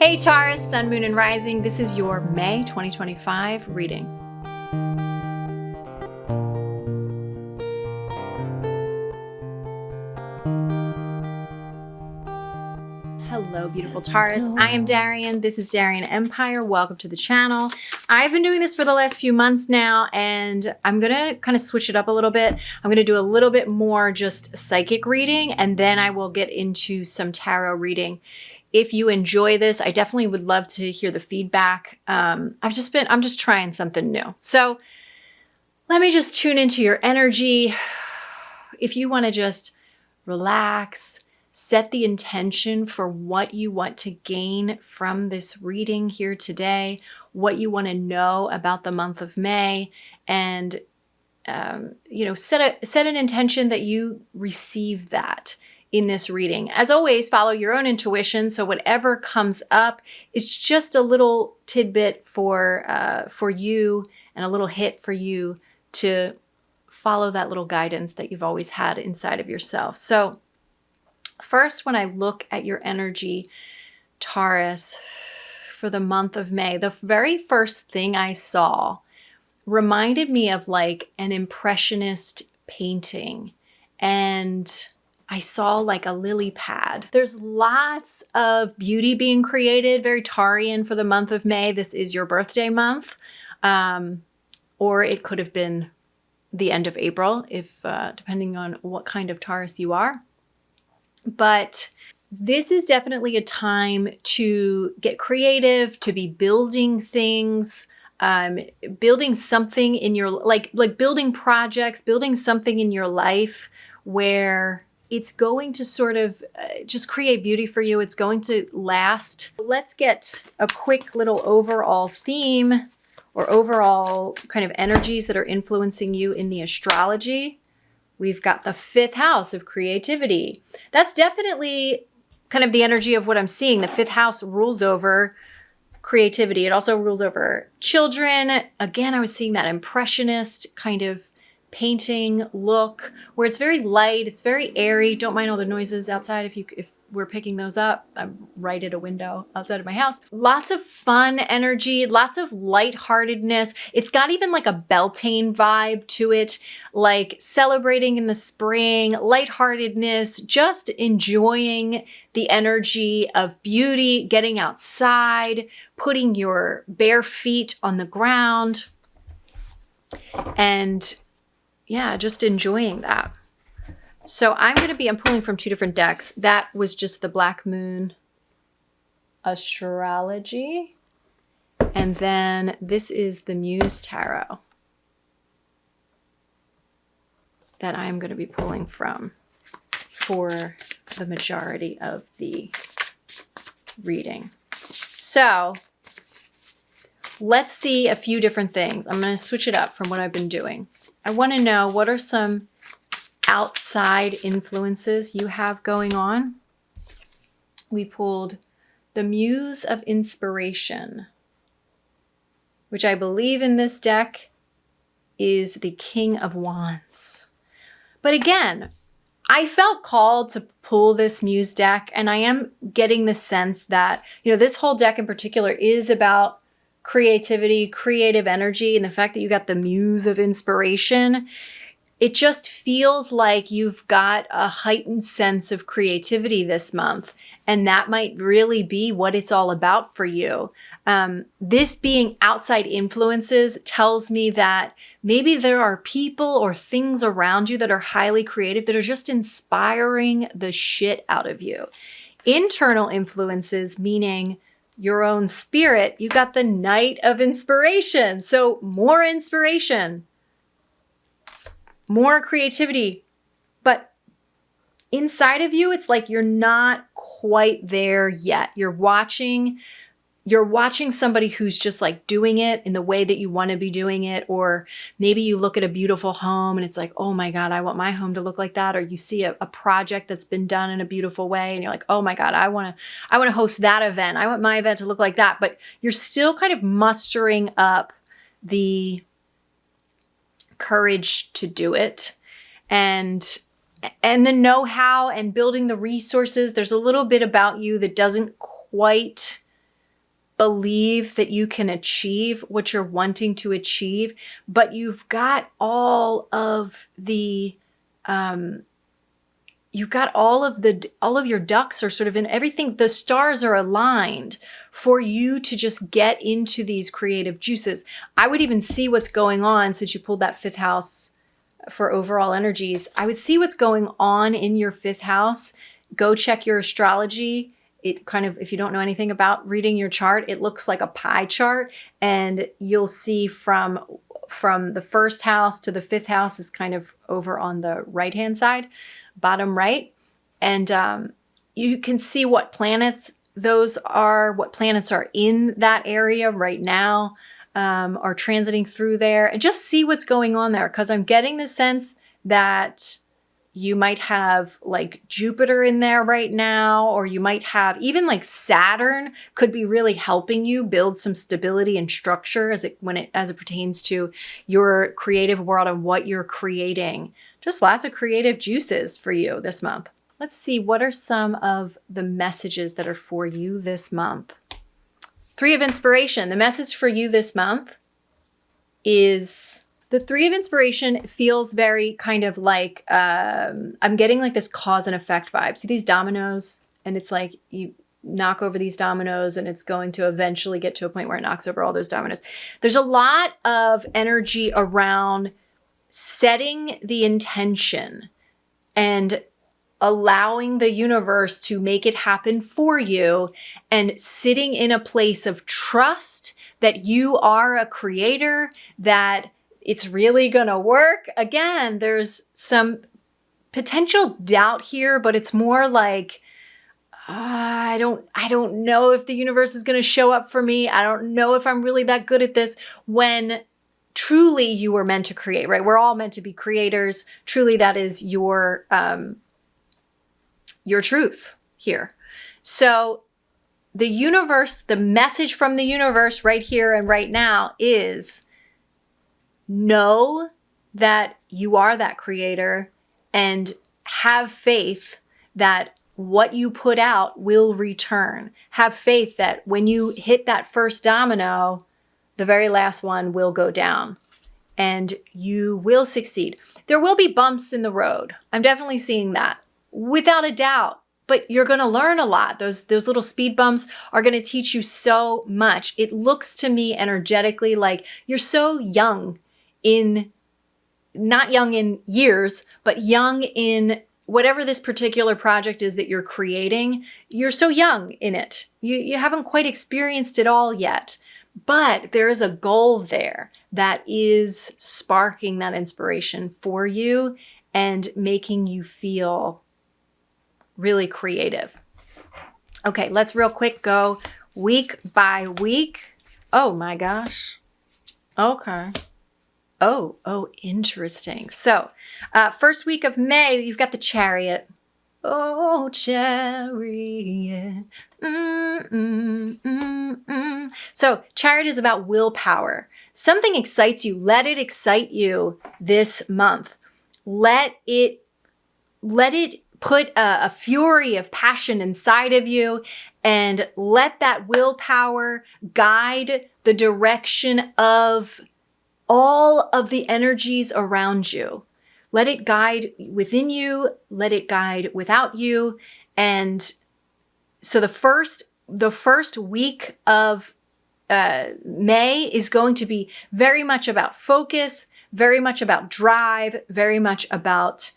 Hey Taurus, Sun, Moon, and Rising. This is your May 2025 reading. Hello, beautiful Taurus. I am Darienne. This is Darienne Empire. Welcome to the channel. I've been doing this for the last few months now, and I'm going to kind of switch it up a little bit. I'm going to do a little bit more just psychic reading, and then I will get into some tarot reading. If you enjoy this, I definitely would love to hear the feedback. I'm just trying something new. So let me just tune into your energy. If you want to just relax, set the intention for what you want to gain from this reading here today, what you want to know about the month of May, and set an intention that you receive that in this reading. As always, follow your own intuition. So whatever comes up, it's just a little tidbit for you and a little hit for you to follow that little guidance that you've always had inside of yourself. So first, when I look at your energy, Taurus, for the month of May, the very first thing I saw reminded me of like an impressionist painting, and I saw like a lily pad. There's lots of beauty being created, very Taurian for the month of May. This is your birthday month, or it could have been the end of April, if depending on what kind of Taurus you are. But this is definitely a time to get creative, to be building things, building something in your, like building projects, building something in your life where it's going to sort of just create beauty for you. It's going to last. Let's get a quick little overall theme or overall kind of energies that are influencing you in the astrology. We've got the 5th house of creativity. That's definitely kind of the energy of what I'm seeing. The 5th house rules over creativity. It also rules over children. Again, I was seeing that impressionist kind of painting look where it's very light, it's very airy. Don't mind all the noises outside if we're picking those up. I'm right at a window outside of my house. Lots of fun energy, lots of lightheartedness. It's got even like a Beltane vibe to it, like celebrating in the spring, lightheartedness, just enjoying the energy of beauty, getting outside, putting your bare feet on the ground, and yeah, just enjoying that. So I'm pulling from 2 different decks. That was just the Black Moon Astrology. And then this is the Muse Tarot that I'm going to be pulling from for the majority of the reading. So let's see a few different things. I'm going to switch it up from what I've been doing. I want to know, what are some outside influences you have going on? We pulled the Muse of Inspiration, which I believe in this deck is the King of Wands. But again, I felt called to pull this Muse deck, and I am getting the sense that, this whole deck in particular is about creativity, creative energy, and the fact that you got the Muse of Inspiration, it just feels like you've got a heightened sense of creativity this month, and that might really be what it's all about for you. This being outside influences tells me that maybe there are people or things around you that are highly creative that are just inspiring the shit out of you. Internal influences, meaning your own spirit, you got the Knight of Inspiration. So more inspiration, more creativity. But inside of you, it's like you're not quite there yet. You're watching somebody who's just like doing it in the way that you want to be doing it. Or maybe you look at a beautiful home and it's like, oh my God, I want my home to look like that. Or you see a project that's been done in a beautiful way and you're like, oh my God, I want to host that event. I want my event to look like that. But you're still kind of mustering up the courage to do it. And the know-how and building the resources. There's a little bit about you that doesn't quite believe that you can achieve what you're wanting to achieve, but you've got all of the all of your ducks are sort of in everything. The stars are aligned for you to just get into these creative juices. I would even see what's going on, since you pulled that fifth house for overall energies. I would see what's going on in your fifth house. Go check your astrology. It kind of, if you don't know anything about reading your chart, it looks like a pie chart, and you'll see from the first house to the fifth house is kind of over on the right-hand side, bottom right. And you can see what planets those are, what planets are in that area right now, are transiting through there, and just see what's going on there. Because I'm getting the sense that you might have like Jupiter in there right now, or you might have even like Saturn could be really helping you build some stability and structure as it pertains to your creative world and what you're creating. Just lots of creative juices for you this month. Let's see, what are some of the messages that are for you this month? Three of Inspiration. The message for you this month is the Three of Inspiration feels very kind of like, I'm getting like this cause and effect vibe. See these dominoes? And it's like you knock over these dominoes and it's going to eventually get to a point where it knocks over all those dominoes. There's a lot of energy around setting the intention and allowing the universe to make it happen for you, and sitting in a place of trust that you are a creator, that it's really gonna work. Again, there's some potential doubt here, but it's more like, I don't know if the universe is gonna show up for me. I don't know if I'm really that good at this, when truly you were meant to create, right? We're all meant to be creators. Truly, that is your truth here. So the universe, the message from the universe right here and right now is, know that you are that creator, and have faith that what you put out will return. Have faith that when you hit that first domino, the very last one will go down and you will succeed. There will be bumps in the road. I'm definitely seeing that, without a doubt. But you're going to learn a lot. Those little speed bumps are going to teach you so much. It looks to me energetically like you're so young not young in years, but young in whatever this particular project is that you're creating. You're so young in it. You haven't quite experienced it all yet. But there is a goal there that is sparking that inspiration for you and making you feel really creative. Okay, let's real quick go week by week. Oh my gosh. Okay. Oh, interesting. So, first week of May, you've got the Chariot. Oh, Chariot. So, Chariot is about willpower. Something excites you. Let it excite you this month. Let it put a fury of passion inside of you, and let that willpower guide the direction of all of the energies around you. Let it guide within you, let it guide without you. And so the first week of May is going to be very much about focus, very much about drive, very much about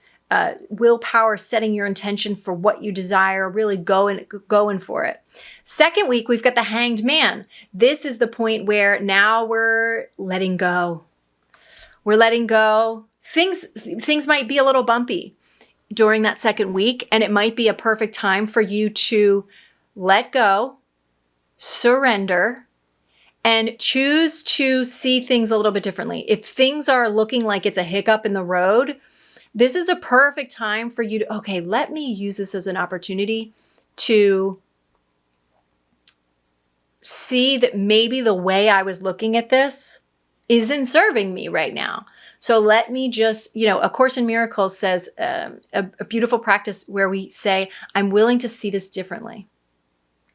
willpower, setting your intention for what you desire, really going for it. Second week, we've got the Hanged Man. This is the point where now we're letting go. We're letting go. Things might be a little bumpy during that second week, and it might be a perfect time for you to let go, surrender, and choose to see things a little bit differently. If things are looking like it's a hiccup in the road, this is a perfect time for you to, okay, let me use this as an opportunity to see that maybe the way I was looking at this isn't serving me right now. So let me just, A Course in Miracles says a beautiful practice where we say, I'm willing to see this differently.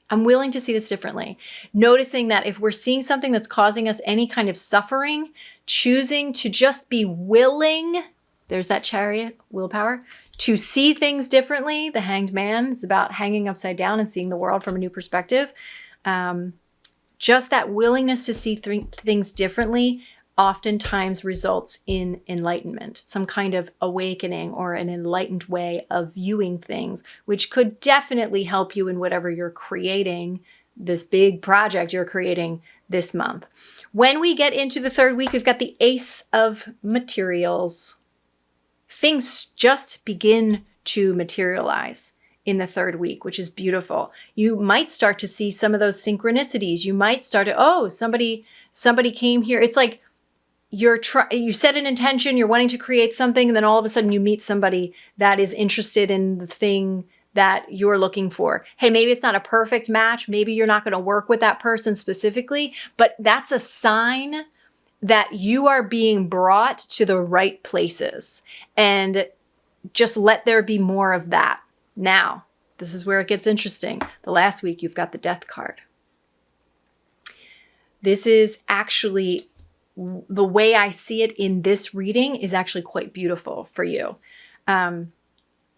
I'm willing to see this differently. Noticing that if we're seeing something that's causing us any kind of suffering, choosing to just be willing, there's that Chariot, willpower, to see things differently. The Hanged Man is about hanging upside down and seeing the world from a new perspective. Just that willingness to see things differently oftentimes results in enlightenment, some kind of awakening or an enlightened way of viewing things, which could definitely help you in whatever you're creating, this big project you're creating this month. When we get into the third week, we've got the Ace of Materials. Things just begin to materialize in the third week, which is beautiful. You might start to see some of those synchronicities. You might start to, oh, somebody came here. It's like you set an intention, you're wanting to create something, and then all of a sudden you meet somebody that is interested in the thing that you're looking for. Hey, maybe it's not a perfect match. Maybe you're not going to work with that person specifically, but that's a sign that you are being brought to the right places. And just let there be more of that. Now, this is where it gets interesting. The last week, you've got the Death card. This is actually, the way I see it in this reading is actually quite beautiful for you.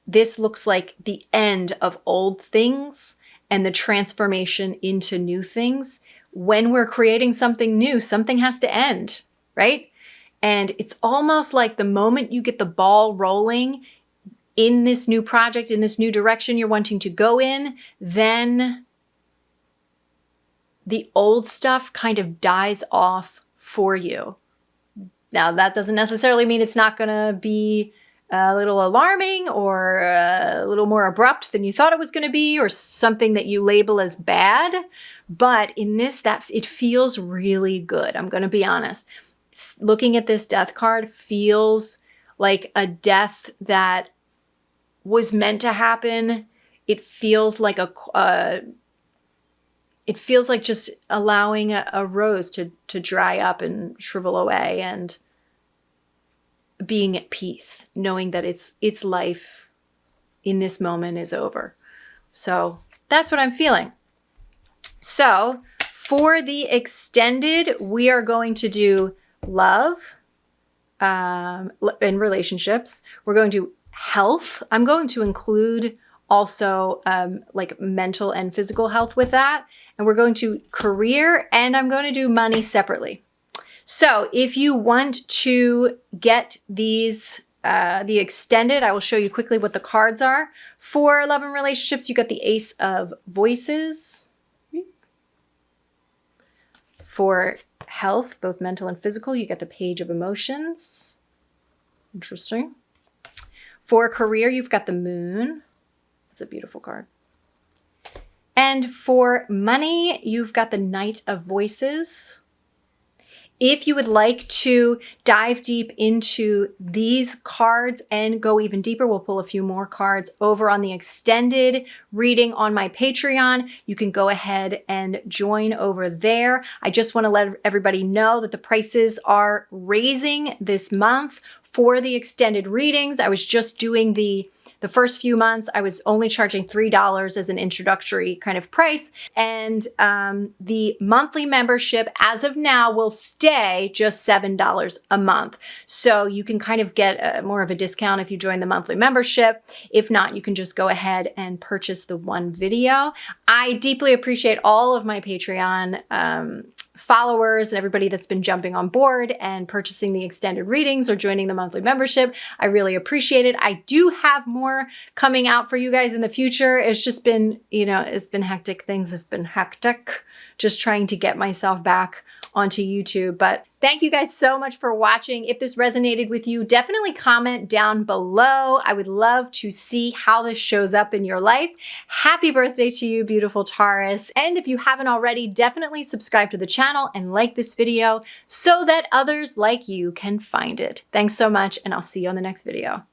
This looks like the end of old things and the transformation into new things. When we're creating something new, something has to end, right? And it's almost like the moment you get the ball rolling in this new project, in this new direction you're wanting to go in, then the old stuff kind of dies off for you. Now, that doesn't necessarily mean it's not going to be a little alarming or a little more abrupt than you thought it was going to be, or something that you label as bad. But in this, that it feels really good. I'm going to be honest. Looking at this Death card feels like a death that was meant to happen. It feels like it feels like just allowing a rose to dry up and shrivel away, and being at peace, knowing that its life in this moment is over. So that's what I'm feeling. So for the extended, we are going to do love and relationships. We're going to do health. I'm going to include also like mental and physical health with that. And we're going to career, and I'm going to do money separately. So if you want to get these, the extended, I will show you quickly what the cards are. For love and relationships, you got the Ace of Voices. For health, both mental and physical, you get the Page of Emotions. Interesting. For career, you've got the Moon. That's a beautiful card. And for money, you've got the Knight of Voices. If you would like to dive deep into these cards and go even deeper, we'll pull a few more cards over on the extended reading on my Patreon. You can go ahead and join over there. I just want to let everybody know that the prices are raising this month for the extended readings. I was just doing the first few months, I was only charging $3 as an introductory kind of price. And the monthly membership as of now will stay just $7 a month. So you can kind of get more of a discount if you join the monthly membership. If not, you can just go ahead and purchase the one video. I deeply appreciate all of my Patreon followers and everybody that's been jumping on board and purchasing the extended readings or joining the monthly membership. I really appreciate it. I do have more coming out for you guys in the future. It's just been, it's been hectic. Things have been hectic. Just trying to get myself back onto YouTube. But thank you guys so much for watching. If this resonated with you, definitely comment down below. I would love to see how this shows up in your life. Happy birthday to you, beautiful Taurus. And if you haven't already, definitely subscribe to the channel and like this video so that others like you can find it. Thanks so much, and I'll see you on the next video.